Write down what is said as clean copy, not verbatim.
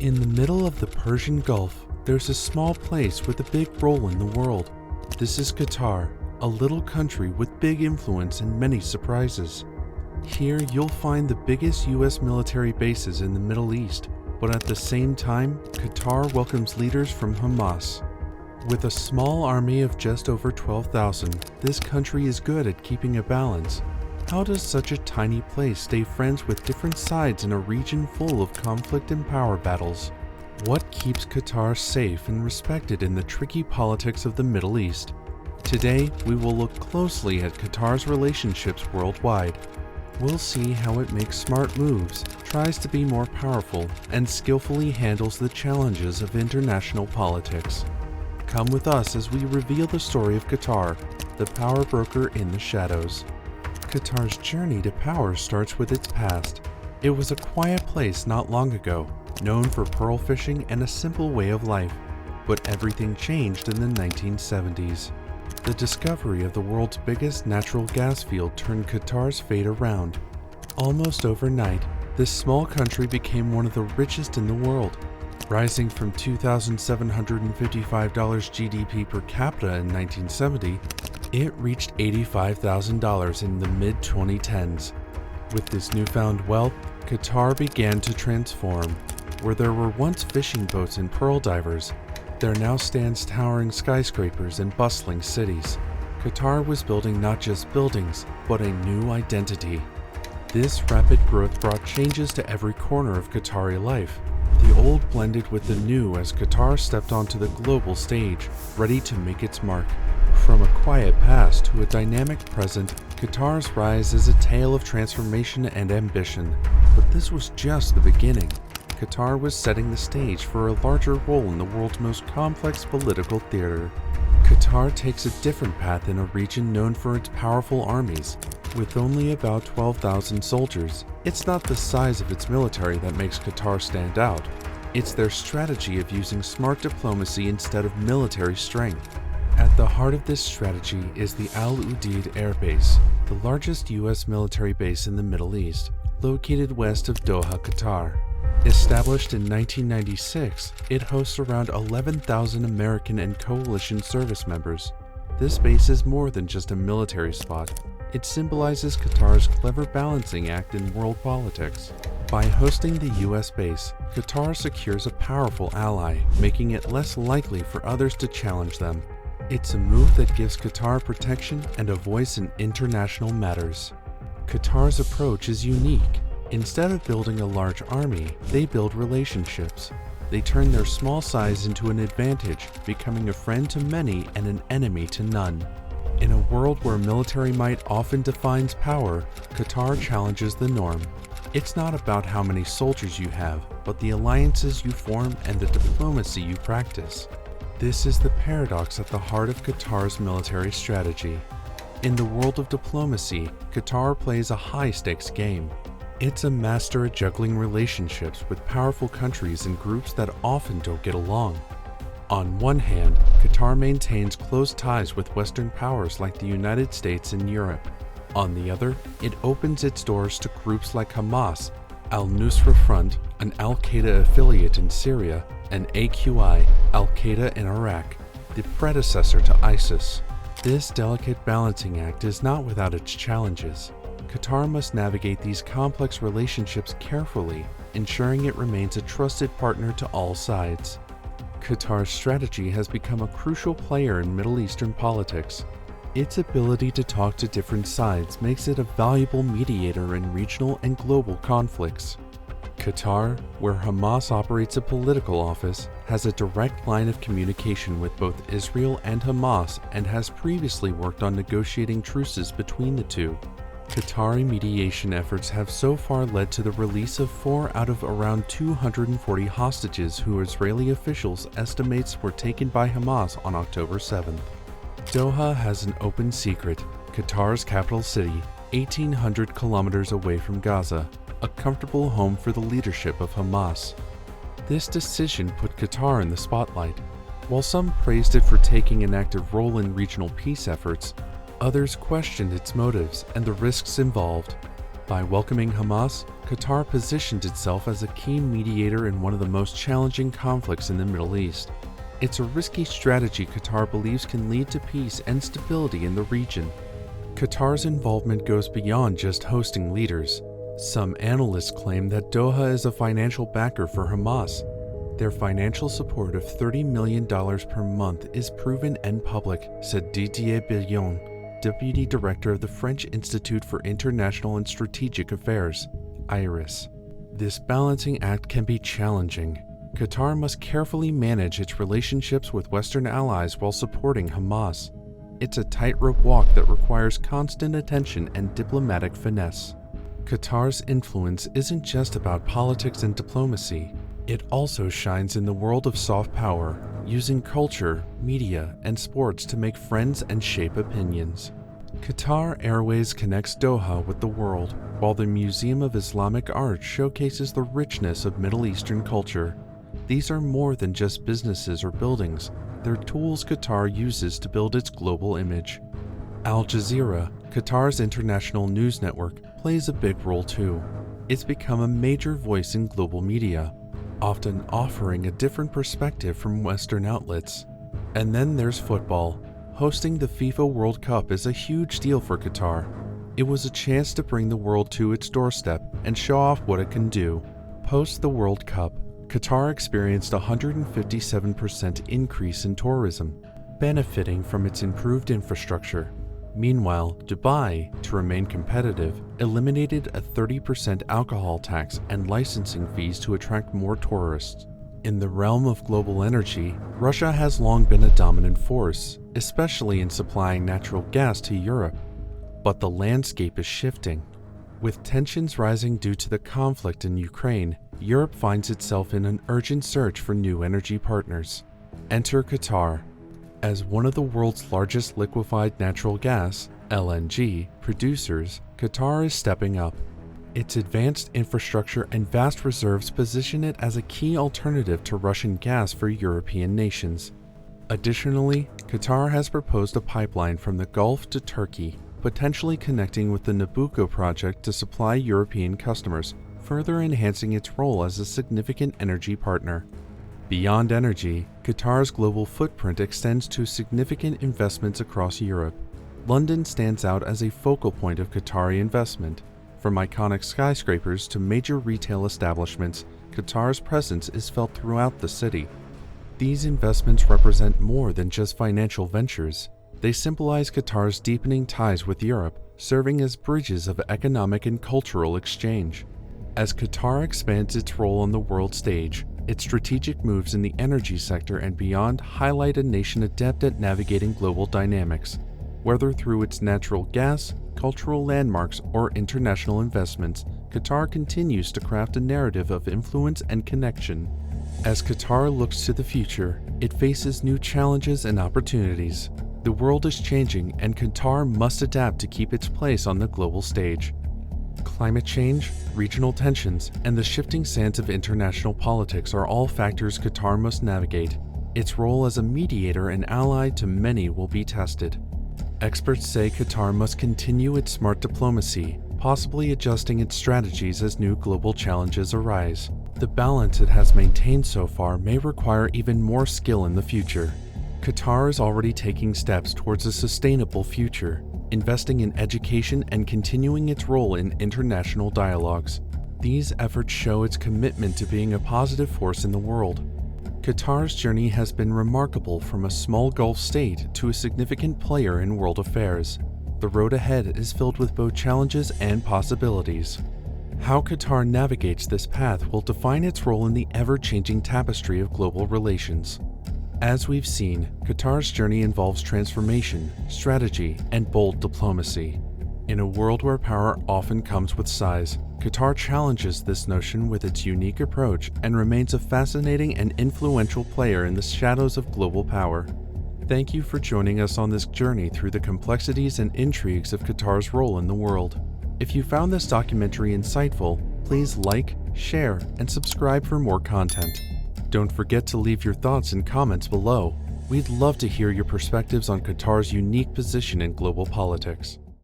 In the middle of the Persian Gulf, there's a small place with a big role in the world. This is Qatar, a little country with big influence and many surprises. Here you'll find the biggest US military bases in the Middle East, but at the same time, Qatar welcomes leaders from Hamas. With a small army of just over 12,000, this country is good at keeping a balance. How does such a tiny place stay friends with different sides in a region full of conflict and power battles? What keeps Qatar safe and respected in the tricky politics of the Middle East? Today, we will look closely at Qatar's relationships worldwide. We'll see how it makes smart moves, tries to be more powerful, and skillfully handles the challenges of international politics. Come with us as we reveal the story of Qatar, the power broker in the shadows. Qatar's journey to power starts with its past. It was a quiet place not long ago, known for pearl fishing and a simple way of life. But everything changed in the 1970s. The discovery of the world's biggest natural gas field turned Qatar's fate around. Almost overnight, this small country became one of the richest in the world, rising from $2,755 GDP per capita in 1970. It reached $85,000 in the mid-2010s. With this newfound wealth, Qatar began to transform. Where there were once fishing boats and pearl divers, there now stands towering skyscrapers and bustling cities. Qatar was building not just buildings, but a new identity. This rapid growth brought changes to every corner of Qatari life. The old blended with the new as Qatar stepped onto the global stage, ready to make its mark. From a quiet past to a dynamic present, Qatar's rise is a tale of transformation and ambition. But this was just the beginning. Qatar was setting the stage for a larger role in the world's most complex political theater. Qatar takes a different path in a region known for its powerful armies. With only about 12,000 soldiers, it's not the size of its military that makes Qatar stand out. It's their strategy of using smart diplomacy instead of military strength. At the heart of this strategy is the Al Udeid Air Base, the largest U.S. military base in the Middle East, located west of Doha, Qatar. Established in 1996, it hosts around 11,000 American and coalition service members. This base is more than just a military spot. It symbolizes Qatar's clever balancing act in world politics. By hosting the U.S. base, Qatar secures a powerful ally, making it less likely for others to challenge them. It's a move that gives Qatar protection and a voice in international matters. Qatar's approach is unique. Instead of building a large army, they build relationships. They turn their small size into an advantage, becoming a friend to many and an enemy to none. In a world where military might often defines power, Qatar challenges the norm. It's not about how many soldiers you have, but the alliances you form and the diplomacy you practice. This is the paradox at the heart of Qatar's military strategy. In the world of diplomacy, Qatar plays a high-stakes game. It's a master at juggling relationships with powerful countries and groups that often don't get along. On one hand, Qatar maintains close ties with Western powers like the United States and Europe. On the other, it opens its doors to groups like Hamas, Al-Nusra Front, an Al-Qaeda affiliate in Syria, and AQI, Al-Qaeda in Iraq, the predecessor to ISIS. This delicate balancing act is not without its challenges. Qatar must navigate these complex relationships carefully, ensuring it remains a trusted partner to all sides. Qatar's strategy has become a crucial player in Middle Eastern politics. Its ability to talk to different sides makes it a valuable mediator in regional and global conflicts. Qatar, where Hamas operates a political office, has a direct line of communication with both Israel and Hamas and has previously worked on negotiating truces between the two. Qatari mediation efforts have so far led to the release of 4 out of around 240 hostages who Israeli officials estimates were taken by Hamas on October 7th. Doha has an open secret. Qatar's capital city, 1,800 kilometers away from Gaza, a comfortable home for the leadership of Hamas. This decision put Qatar in the spotlight. While some praised it for taking an active role in regional peace efforts, others questioned its motives and the risks involved. By welcoming Hamas, Qatar positioned itself as a key mediator in one of the most challenging conflicts in the Middle East. It's a risky strategy Qatar believes can lead to peace and stability in the region. Qatar's involvement goes beyond just hosting leaders. Some analysts claim that Doha is a financial backer for Hamas. Their financial support of $30 million per month is proven and public, said Didier Billon, Deputy Director of the French Institute for International and Strategic Affairs, IRIS. This balancing act can be challenging. Qatar must carefully manage its relationships with Western allies while supporting Hamas. It's a tightrope walk that requires constant attention and diplomatic finesse. Qatar's influence isn't just about politics and diplomacy. It also shines in the world of soft power, using culture, media, and sports to make friends and shape opinions. Qatar Airways connects Doha with the world, while the Museum of Islamic Art showcases the richness of Middle Eastern culture. These are more than just businesses or buildings. They're tools Qatar uses to build its global image. Al Jazeera, Qatar's international news network, plays a big role too. It's become a major voice in global media, often offering a different perspective from Western outlets. And then there's football. Hosting the FIFA World Cup is a huge deal for Qatar. It was a chance to bring the world to its doorstep and show off what it can do. Post the World Cup, Qatar experienced a 157% increase in tourism, benefiting from its improved infrastructure. Meanwhile, Dubai, to remain competitive, eliminated a 30% alcohol tax and licensing fees to attract more tourists. In the realm of global energy, Russia has long been a dominant force, especially in supplying natural gas to Europe. But the landscape is shifting. With tensions rising due to the conflict in Ukraine, Europe finds itself in an urgent search for new energy partners. Enter Qatar. As one of the world's largest liquefied natural gas (LNG) producers, Qatar is stepping up. Its advanced infrastructure and vast reserves position it as a key alternative to Russian gas for European nations. Additionally, Qatar has proposed a pipeline from the Gulf to Turkey, potentially connecting with the Nabucco project to supply European customers, further enhancing its role as a significant energy partner. Beyond energy, Qatar's global footprint extends to significant investments across Europe. London stands out as a focal point of Qatari investment. From iconic skyscrapers to major retail establishments, Qatar's presence is felt throughout the city. These investments represent more than just financial ventures. They symbolize Qatar's deepening ties with Europe, serving as bridges of economic and cultural exchange. As Qatar expands its role on the world stage, its strategic moves in the energy sector and beyond highlight a nation adept at navigating global dynamics. Whether through its natural gas, cultural landmarks, or international investments, Qatar continues to craft a narrative of influence and connection. As Qatar looks to the future, it faces new challenges and opportunities. The world is changing, and Qatar must adapt to keep its place on the global stage. Climate change, regional tensions, and the shifting sands of international politics are all factors Qatar must navigate. Its role as a mediator and ally to many will be tested. Experts say Qatar must continue its smart diplomacy, possibly adjusting its strategies as new global challenges arise. The balance it has maintained so far may require even more skill in the future. Qatar is already taking steps towards a sustainable future, investing in education and continuing its role in international dialogues. These efforts show its commitment to being a positive force in the world. Qatar's journey has been remarkable, from a small Gulf state to a significant player in world affairs. The road ahead is filled with both challenges and possibilities. How Qatar navigates this path will define its role in the ever-changing tapestry of global relations. As we've seen, Qatar's journey involves transformation, strategy, and bold diplomacy. In a world where power often comes with size, Qatar challenges this notion with its unique approach and remains a fascinating and influential player in the shadows of global power. Thank you for joining us on this journey through the complexities and intrigues of Qatar's role in the world. If you found this documentary insightful, please like, share, and subscribe for more content. Don't forget to leave your thoughts and comments below. We'd love to hear your perspectives on Qatar's unique position in global politics.